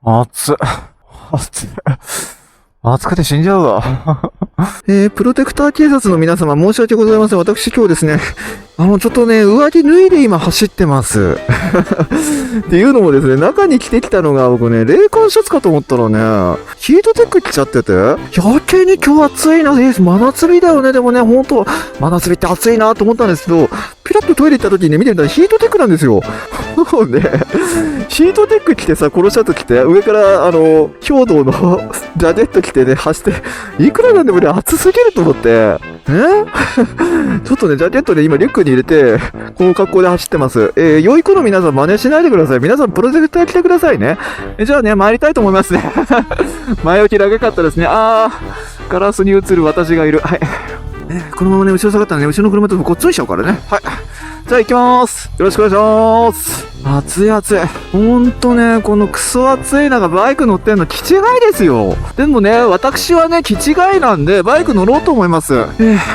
暑っ。暑っ。暑くて死んじゃうわ。プロテクター警察の皆様申し訳ございません。私今日ですね、ちょっとね、上着脱いで今走ってます。っていうのもですね、中に着てきたのが僕ね、冷感シャツかと思ったらね、ヒートテック着ちゃってて、余計に今日暑いな、真夏日だよね。でもね、ほんと、真夏日って暑いなと思ったんですけど、ピラッとトイレ行った時にね、見てみたらヒートテックなんですよ。で、ヒートテック着てさ、このシャツ着て、上から、兵道のジャケット着てね、走って、いくらなんでもね、暑すぎると思って、ちょっとね、ジャケットね、今リュックに入れて、この格好で走ってます。良い子の皆さん真似しないでください。皆さんプロジェクター来てくださいね。じゃあね、参りたいと思いますね。前置き長かったですね。ガラスに映る私がいる。はい。このままね、後ろ下がったらね、後ろの車とこっちにしちゃうからね。はい。じゃあ行きまーす。よろしくお願いします。暑い暑い。ほんとね、このクソ暑い中バイク乗ってんの気違いですよ。でもね、私はね、気違いなんで、バイク乗ろうと思います。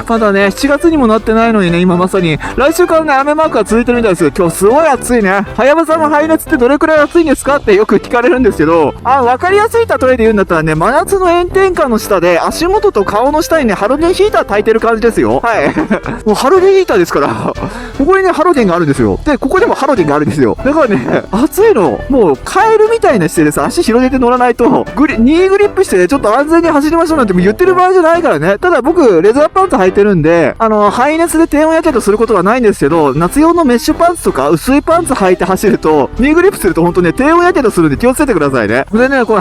まだね、7月にもなってないのにね、今まさに、来週からね、雨マークが続いてるみたいです。今日すごい暑いね。はやぶさの排熱ってどれくらい暑いんですかってよく聞かれるんですけど、わかりやすい例えで言うんだったらね、真夏の炎天下の下で、足元と顔の下にね、ハロゲンヒーター焚いてる感じですよ。はい。もうハロゲンヒーターですから、ここにね、ハロゲンがあるんですよ。で、ここでもハロゲンがあるんですよ。だからね、暑いの、もうカエルみたいな姿勢でさ、足広げて乗らないと、2グリップしてちょっと安全に走りましょうなんても言ってる場合じゃないからね。ただ僕、レザーパンツ履いてるんで、排熱で低温やけどすることはないんですけど、夏用のメッシュパンツとか薄いパンツ履いて走ると、2グリップするとほんとね、低温やけどするんで気をつけてくださいね。でね、こ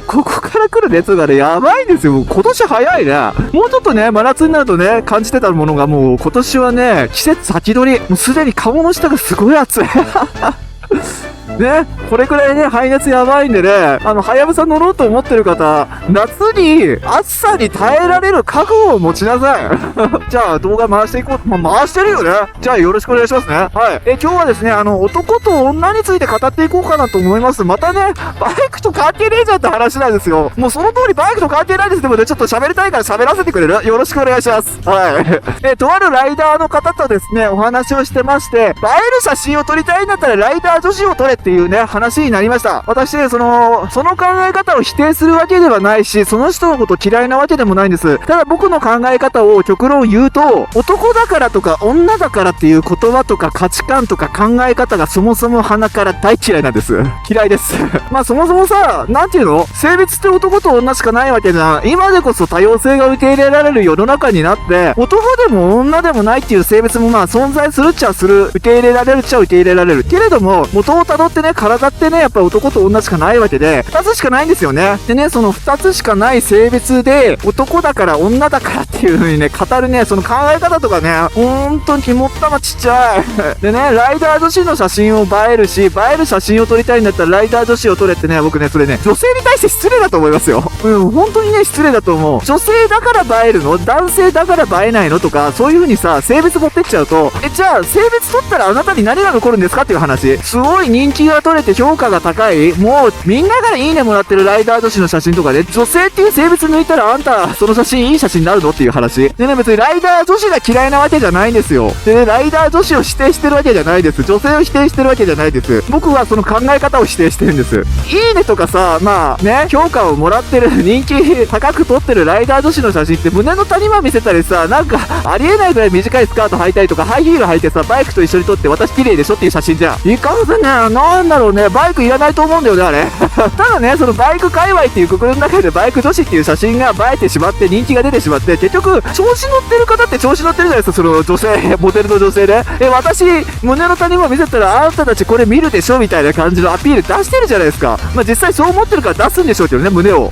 こから来る熱がね、やばいんですよ。今年早いね。もうちょっとね、真夏になるとね、感じてたものがもう今年はね、季節先取り。もうすでに顔の下がすごい暑い。ね、これくらいね、排熱やばいんでね、はやぶさ乗ろうと思ってる方、夏に暑さに耐えられる覚悟を持ちなさい。じゃあ動画回していこう。回してるよね。じゃあよろしくお願いしますね。はい。今日はですね、男と女について語っていこうかなと思います。またね、バイクと関係ねえじゃんって話なんですよ。もうその通りバイクと関係ないですけどね、ちょっと喋りたいから喋らせてくれる？よろしくお願いします。はい。とあるライダーの方とですね、お話をしてまして、映える写真を撮りたいんだったらライダー女子を撮れっていうね、話になりました。私ね、その考え方を否定するわけではないし、その人のこと嫌いなわけでもないんです。ただ僕の考え方を極論言うと、男だからとか女だからっていう言葉とか価値観とか考え方がそもそも鼻から大嫌いなんです。嫌いです。そもそもさ、なんていうの？性別って男と女しかないわけじゃん。今でこそ多様性が受け入れられる世の中になって、男でも女でもないっていう性別も存在するっちゃする。受け入れられるっちゃ受け入れられる。けれども、元をたどってね、体ってね、やっぱ男と女しかないわけで、2つしかないんですよね。でね、その2つしかない性別で、男だから女だからっていう風にね、語るね、その考え方とかね、ほんとに肝っ玉ちっちゃい。でね、ライダー女子の写真を映えるし、映える写真を撮りたいんだったらライダー女子を撮れってね、僕ね、それね、女性に対して失礼だと思いますよ。本当にね、失礼だと思う。女性だから映えるの？男性だから映えないの？とか、そういう風にさ、性別持ってっちゃうと、じゃあ、性別取ったらあなたに何が残るんですかっていう話。すごい人気が取れて評価が高い、もうみんなからいいねもらってるライダー女子の写真とかで、女性っていう性別抜いたらあんたその写真いい写真になるのっていう話でね、別にライダー女子が嫌いなわけじゃないんですよ。でね、ライダー女子を否定してるわけじゃないです。女性を否定してるわけじゃないです。僕はその考え方を否定してるんです。いいねとかさ、評価をもらってる、人気高く撮ってるライダー女子の写真って胸の谷間見せたりさ、なんかありえないぐらい短いスカート履いたりとか、ハイヒール履いてさ、バイクと一緒に撮って私綺麗でしょっていう写真じゃん。いかんせんね、なんだろうね、バイクいらないと思うんだよね、あれ。ただね、そのバイク界隈っていうくくりの中でバイク女子っていう写真が映えてしまって人気が出てしまって、結局調子乗ってる方って調子乗ってるじゃないですか。その女性、モデルの女性で、私胸の谷間見せたらあんたたちこれ見るでしょみたいな感じのアピール出してるじゃないですか。実際そう思ってるから出すんでしょうけどね、胸を。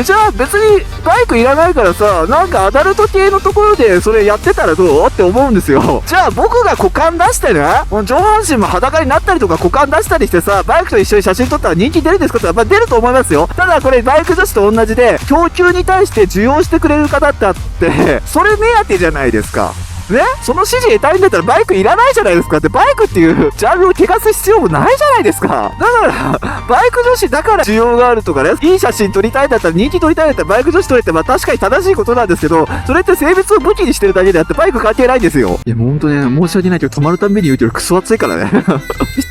じゃあ別にバイクいらないからさ、なんかアダルト系のところでそれやってたらどうって思うんですよ。じゃあ僕が股間出してね、上半身も裸になったりとか股間出したりしてさ、バイクと一緒に写真撮ったら人気出るんですかって、出ると思いますよ。ただこれバイク女子と同じで、供給に対して需要してくれる方ってあって、それ目当てじゃないですか。ね、その支持得たいんだったらバイクいらないじゃないですか。ってバイクっていうジャンルを汚す必要もないじゃないですか。だからバイク女子だから需要があるとかね、いい写真撮りたいんだったら、人気撮りたいんだったらバイク女子撮れって、まあ確かに正しいことなんですけど、それって性別を武器にしてるだけであってバイク関係ないんですよ。いやもうほんとね、申し訳ないけど止まるたんびに言うけどクソ暑いからね。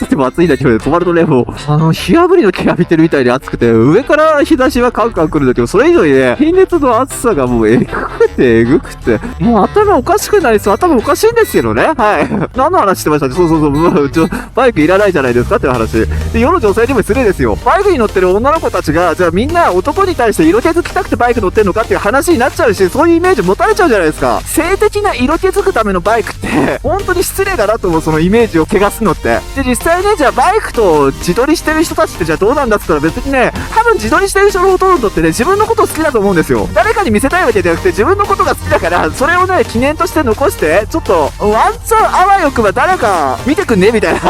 とても暑いんだけど、止まるとね、もう火炙りの毛浴びてるみたいに暑くて、上から日差しはカンカン来るんだけど、それ以上にね、貧血の暑さがもうえぐくてえぐくて、もう頭おかしくなりそう。頭おかしいんですけどね。はい。何の話してましたね。そうそうそう。バイクいらないじゃないですかっていう話。で、世の女性にも失礼ですよ。バイクに乗ってる女の子たちが、じゃあみんな男に対して色気づきたくてバイク乗ってんのかっていう話になっちゃうし、そういうイメージ持たれちゃうじゃないですか。性的な色気づくためのバイクって、本当に失礼だなと思う、そのイメージを汚すのって。で、実際ね、じゃあバイクと自撮りしてる人たちってじゃあどうなんだって言ったら別にね、多分自撮りしてる人のほとんどってね、自分のことを好きだと思うんですよ。誰かに見せたいわけじゃなくて、自分のことが好きだから、それをね、記念として残して、ちょっと、ワンチャンあわよくば誰か見てくんねみたいな。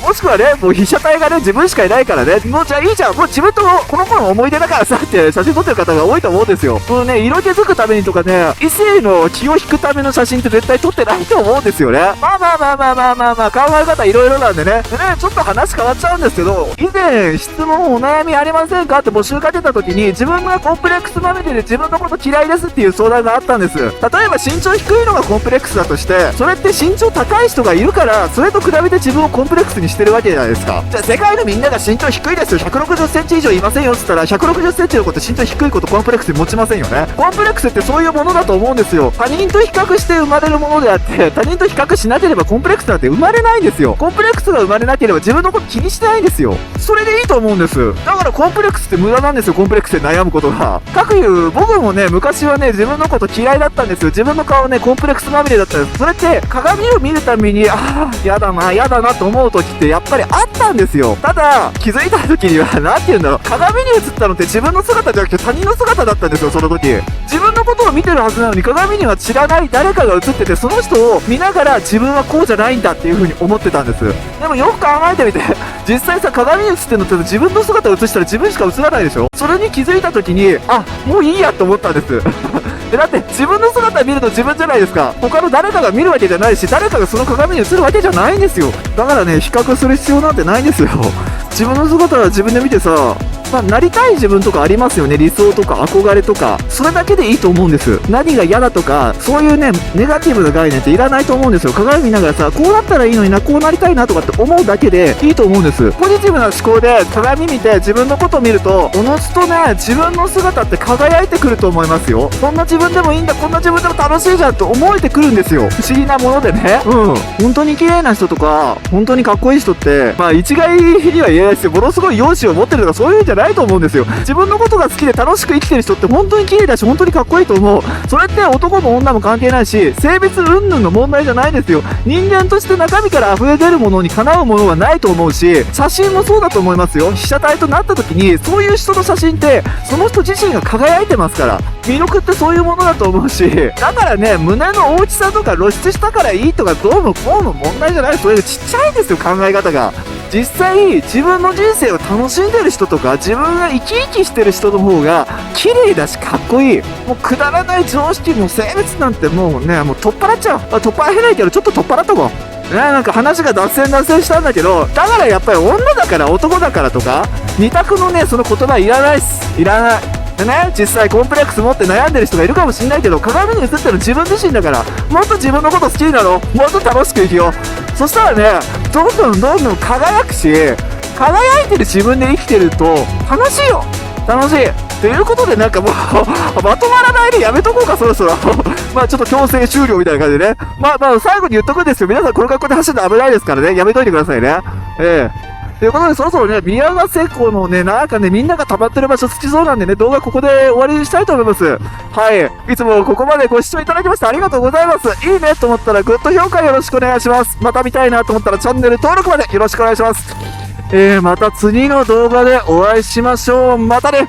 もしくはね、もう被写体がね、自分しかいないからね、もうじゃあいいじゃん、もう自分とこの子の思い出だからさって写真撮ってる方が多いと思うんですよ。そのね、色気づくためにとかね、異性の気を引くための写真って絶対撮ってないと思うんですよね。まあ、考え方いろいろなんでね。でね、ちょっと話変わっちゃうんですけど、以前質問お悩みありませんかって募集かけた時に、自分がコンプレックスまみれで自分のこと嫌いですっていう相談があったんです。例えば身長低いのがコンプレックスだとして、それって身長高い人がいるから、それと比べて自分をコンプレックスにしてるわけじゃないですか。じゃあ世界のみんなが身長低いですよ、160センチ以上いませんよって言ったら、160センチのこと身長低いことコンプレックスに持ちませんよね。コンプレックスってそういうものだと思うんですよ。他人と比較して生まれるものであって、他人と比較しなければコンプレックスなんて生まれないんですよ。コンプレックスが生まれなければ自分のこと気にしてないんですよ。それでいいと思うんです。だからコンプレックスって無駄なんですよ、コンプレックスで悩むことが。かくいう僕もね、昔はね、自分のこと嫌いだったんですよ。自分の顔ね、コンプレックスまみれだったんです。それって鏡を見るたびに、やだなと思う時ってやっぱりあったんですよ。ただ気づいた時には何て言うんだろう、鏡に映ったのって自分の姿じゃなくて他人の姿だったんですよ。その時自分のことを見てるはずなのに、鏡には知らない誰かが映ってて、その人を見ながら自分はこうじゃないんだっていう風に思ってたんです。でもよく考えてみて、実際さ、鏡に映ってるのって自分の姿を映したら自分しか映らないでしょ。それに気づいた時に、もういいやと思ったんですだって自分の姿見るの自分じゃないですか。他の誰かが見るわけじゃないし、誰かがその鏡に映るわけじゃないんですよ。だからね、比較する必要なんてないんですよ。自分の姿は自分で見てさ、なりたい自分とかありますよね。理想とか憧れとか、それだけでいいと思うんです。何が嫌だとか、そういうね、ネガティブな概念っていらないと思うんですよ。鏡見ながらさ、こうなったらいいのにな、こうなりたいなとかって思うだけでいいと思うんです。ポジティブな思考で鏡見て自分のことを見ると、おのずとね、自分の姿って輝いてくると思いますよ。そんな自分でもいいんだ、こんな自分でも楽しいじゃんと思えてくるんですよ。不思議なものでね。本当に綺麗な人とか、本当にかっこいい人って、一概には言えないですよ。ものすごい容姿を持ってるとかそういうんじゃないと思うんですよ。自分のことが好きで楽しく生きてる人って本当に綺麗だし、本当にかっこいいと思う。それって男も女も関係ないし、性別云々の問題じゃないですよ。人間として中身から溢れ出るものにかなうものはないと思うし、写真もそうだと思いますよ。被写体となった時に、そういう人の写真ってその人自身が輝いてますから、魅力ってそういうものだと思うし、だからね、胸の大きさとか露出したからいいとかどうもこうの問題じゃない。それがちっちゃいんですよ、考え方が。実際自分の人生を楽しんでる人とか、自分が生き生きしてる人の方が綺麗だしかっこいい。もうくだらない常識も性別なんてもうね、もう取っ払っちゃう。取っ払えないけどちょっと取っ払っとこう。なんか話が脱線したんだけど、だからやっぱり女だから男だからとか二択のね、その言葉いらないっす。いらない。でね、実際コンプレックス持って悩んでる人がいるかもしんないけど、鏡に映ってるの自分自身だから、もっと自分のこと好きになろう。もっと楽しく生きよう。そしたらね、どんどん輝くし、輝いてる自分で生きてると楽しいよ。楽しいということで、なんかもうまとまらないでやめとこうか、そろそろちょっと強制終了みたいな感じでね。最後に言っとくんですよ。皆さんこの格好で走るの危ないですからね、やめといてくださいね。ということで、そろそろね、宮ヶ瀬湖のね、なんかね、みんなが溜まってる場所好きそうなんでね、動画ここで終わりにしたいと思います。はい。いつもここまでご視聴いただきましてありがとうございます。いいねと思ったらグッド評価よろしくお願いします。また見たいなと思ったらチャンネル登録までよろしくお願いします。また次の動画でお会いしましょう。またね